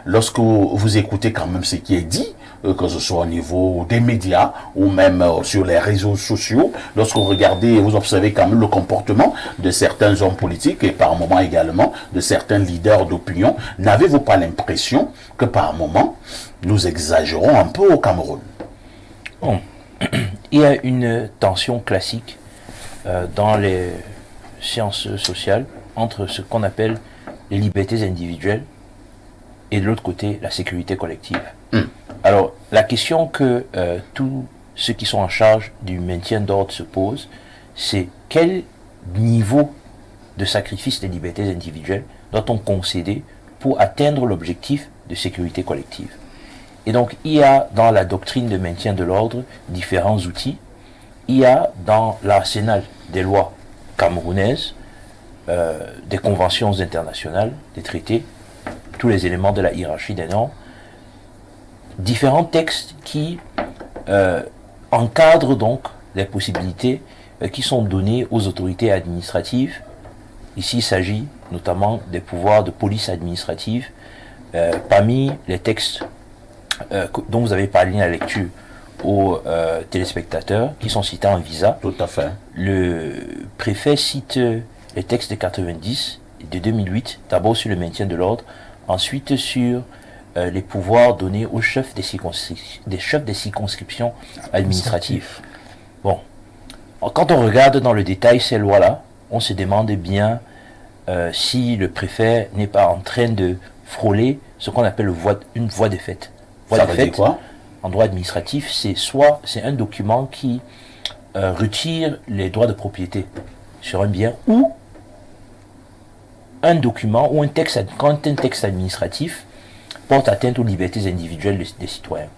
Lorsque vous écoutez quand même ce qui est dit, que ce soit au niveau des médias ou même sur les réseaux sociaux, lorsque vous regardez, vous observez quand même le comportement de certains hommes politiques et par moments également de certains leaders d'opinion, n'avez-vous pas l'impression que par moments, nous exagérons un peu au Cameroun? Bon. Il y a une tension classique dans les sciences sociales entre ce qu'on appelle les libertés individuelles et de l'autre côté la sécurité collective. Alors la question que tous ceux qui sont en charge du maintien d'ordre se posent, c'est quel niveau de sacrifice des libertés individuelles doit-on concéder pour atteindre l'objectif de sécurité collective. Et donc il y a dans la doctrine de maintien de l'ordre différents outils. Il y a dans l'arsenal des lois camerounaises, des conventions internationales, des traités, tous les éléments de la hiérarchie des normes, différents textes qui encadrent donc les possibilités qui sont données aux autorités administratives. Ici, il s'agit notamment des pouvoirs de police administrative. Parmi les textes dont vous avez parlé à la lecture aux téléspectateurs, qui sont cités en visa. Tout à fait. Le préfet cite les textes de 90 et de 2008, d'abord sur le maintien de l'ordre, ensuite sur les pouvoirs donnés aux chefs des circonscriptions administratives. Bon, quand on regarde dans le détail ces lois-là, on se demande bien si le préfet n'est pas en train de frôler ce qu'on appelle une voie de fait. Ça veut dire quoi? En droit administratif, c'est un document qui retire les droits de propriété sur un bien, ou un document ou un texte, quand un texte administratif porte atteinte aux libertés individuelles des citoyens.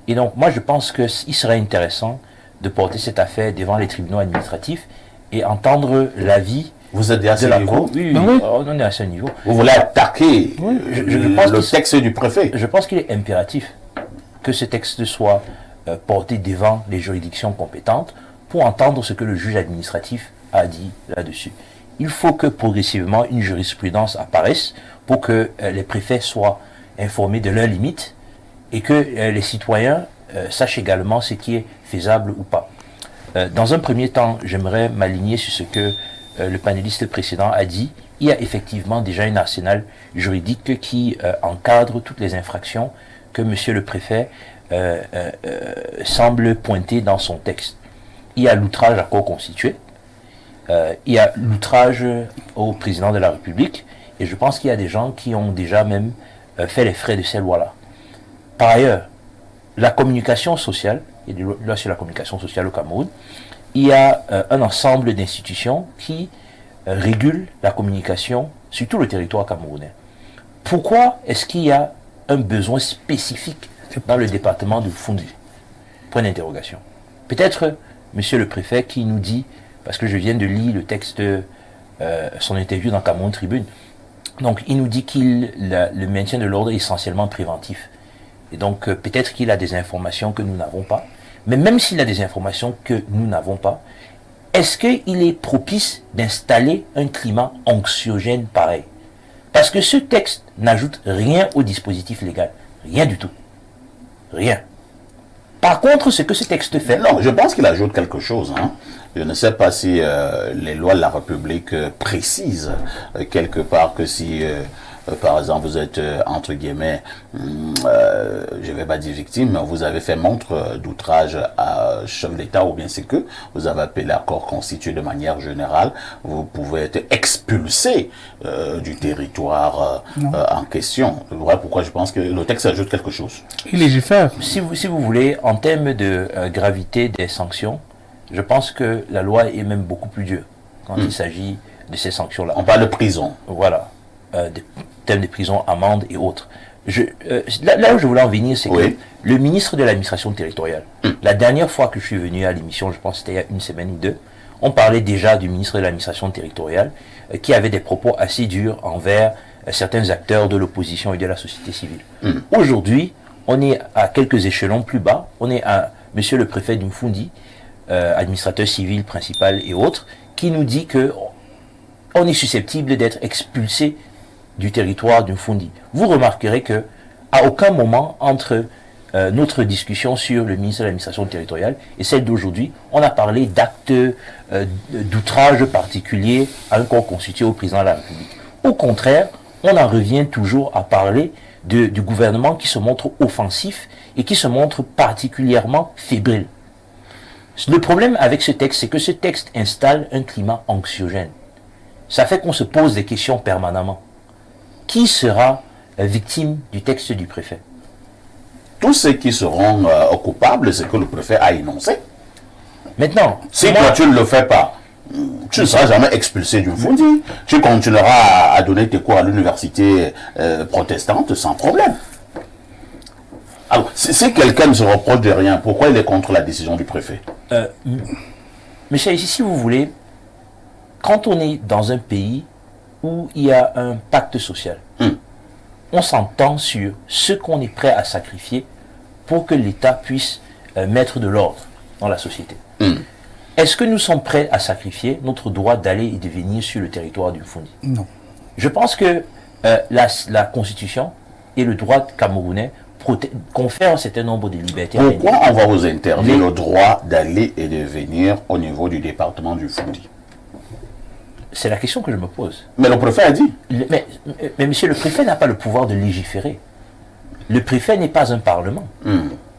Et donc moi je pense qu'il serait intéressant de porter cette affaire devant les tribunaux administratifs et entendre l'avis. Vous êtes à ce niveau? Oui, on est à ce niveau. Vous voulez attaquer le texte du préfet? Je pense qu'il est impératif que ce texte soit porté devant les juridictions compétentes pour entendre ce que le juge administratif a dit là-dessus. Il faut que progressivement une jurisprudence apparaisse pour que les préfets soient informés de leurs limites et que les citoyens sachent également ce qui est faisable ou pas. Dans un premier temps, j'aimerais m'aligner sur ce que le panéliste précédent a dit. Il y a effectivement déjà un arsenal juridique qui encadre toutes les infractions que monsieur le préfet semble pointer dans son texte. Il y a l'outrage à corps constitué, il y a l'outrage au président de la République, et je pense qu'il y a des gens qui ont déjà même fait les frais de ces lois-là. Par ailleurs, la communication sociale, et là sur la communication sociale au Cameroun, il y a un ensemble d'institutions qui régulent la communication sur tout le territoire camerounais. Pourquoi est-ce qu'il y a un besoin spécifique dans le département de Foundé? Point d'interrogation. Peut-être monsieur le préfet qui nous dit, parce que je viens de lire le texte de son interview dans Cameroun Tribune, donc il nous dit le maintien de l'ordre est essentiellement préventif. Et donc peut-être qu'il a des informations que nous n'avons pas. Mais même s'il a des informations que nous n'avons pas, est-ce qu'il est propice d'installer un climat anxiogène pareil? Parce que ce texte n'ajoute rien au dispositif légal. Rien du tout. Rien. Par contre, ce que ce texte fait... Non, je pense qu'il ajoute quelque chose. Je ne sais pas si les lois de la République précisent quelque part que si... par exemple, vous êtes, entre guillemets, je ne vais pas dire victime, mais vous avez fait montre d'outrage à chef d'État, ou bien c'est que vous avez appelé l'accord constitué de manière générale, vous pouvez être expulsé du territoire en question. Voilà pourquoi je pense que le texte ajoute quelque chose. Il légifère. Si vous voulez, en termes de gravité des sanctions, je pense que la loi est même beaucoup plus dure quand il s'agit de ces sanctions-là. On parle de prison. Voilà. Des thèmes de prison, amende et autres. Là où je voulais en venir, c'est que le ministre de l'administration territoriale, la dernière fois que je suis venu à l'émission, je pense que c'était il y a une semaine ou deux, on parlait déjà du ministre de l'administration territoriale qui avait des propos assez durs envers certains acteurs de l'opposition et de la société civile. Aujourd'hui, on est à quelques échelons plus bas, on est à monsieur le préfet d'Umfundi, administrateur civil principal et autres, qui nous dit que on est susceptible d'être expulsé du territoire du Mfundi, vous remarquerez que à aucun moment entre notre discussion sur le ministère de l'administration territoriale et celle d'aujourd'hui, on a parlé d'actes d'outrage particulier à un corps constitué au président de la République. Au contraire, on en revient toujours à parler du gouvernement qui se montre offensif et qui se montre particulièrement fébrile. Le problème avec ce texte, c'est que ce texte installe un climat anxiogène. Ça fait qu'on se pose des questions permanemment. Qui sera victime du texte du préfet? Tous ceux qui seront coupables, c'est que le préfet a énoncé. Maintenant, si toi tu ne le fais pas, tu ne seras jamais expulsé du Mfundi. Tu continueras à donner tes cours à l'université protestante sans problème. Alors, si quelqu'un ne se reproche de rien, pourquoi il est contre la décision du préfet? Michel, si vous voulez, quand on est dans un pays où il y a un pacte social, on s'entend sur ce qu'on est prêt à sacrifier pour que l'État puisse mettre de l'ordre dans la société. Est-ce que nous sommes prêts à sacrifier notre droit d'aller et de venir sur le territoire du Mfundi? Non. Je pense que la Constitution et le droit camerounais confèrent un certain nombre de libertés. Pourquoi on va vous interdire le droit d'aller et de venir au niveau du département du Mfundi? C'est la question que je me pose. Mais le préfet a dit. Mais monsieur, le préfet n'a pas le pouvoir de légiférer. Le préfet n'est pas un parlement.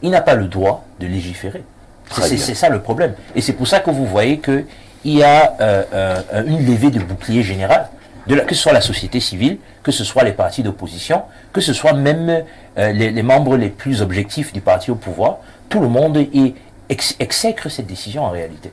Il n'a pas le droit de légiférer. C'est ça le problème. Et c'est pour ça que vous voyez qu'il y a une levée de bouclier général, que ce soit la société civile, que ce soit les partis d'opposition, que ce soit même les membres les plus objectifs du parti au pouvoir. Tout le monde exècre cette décision en réalité.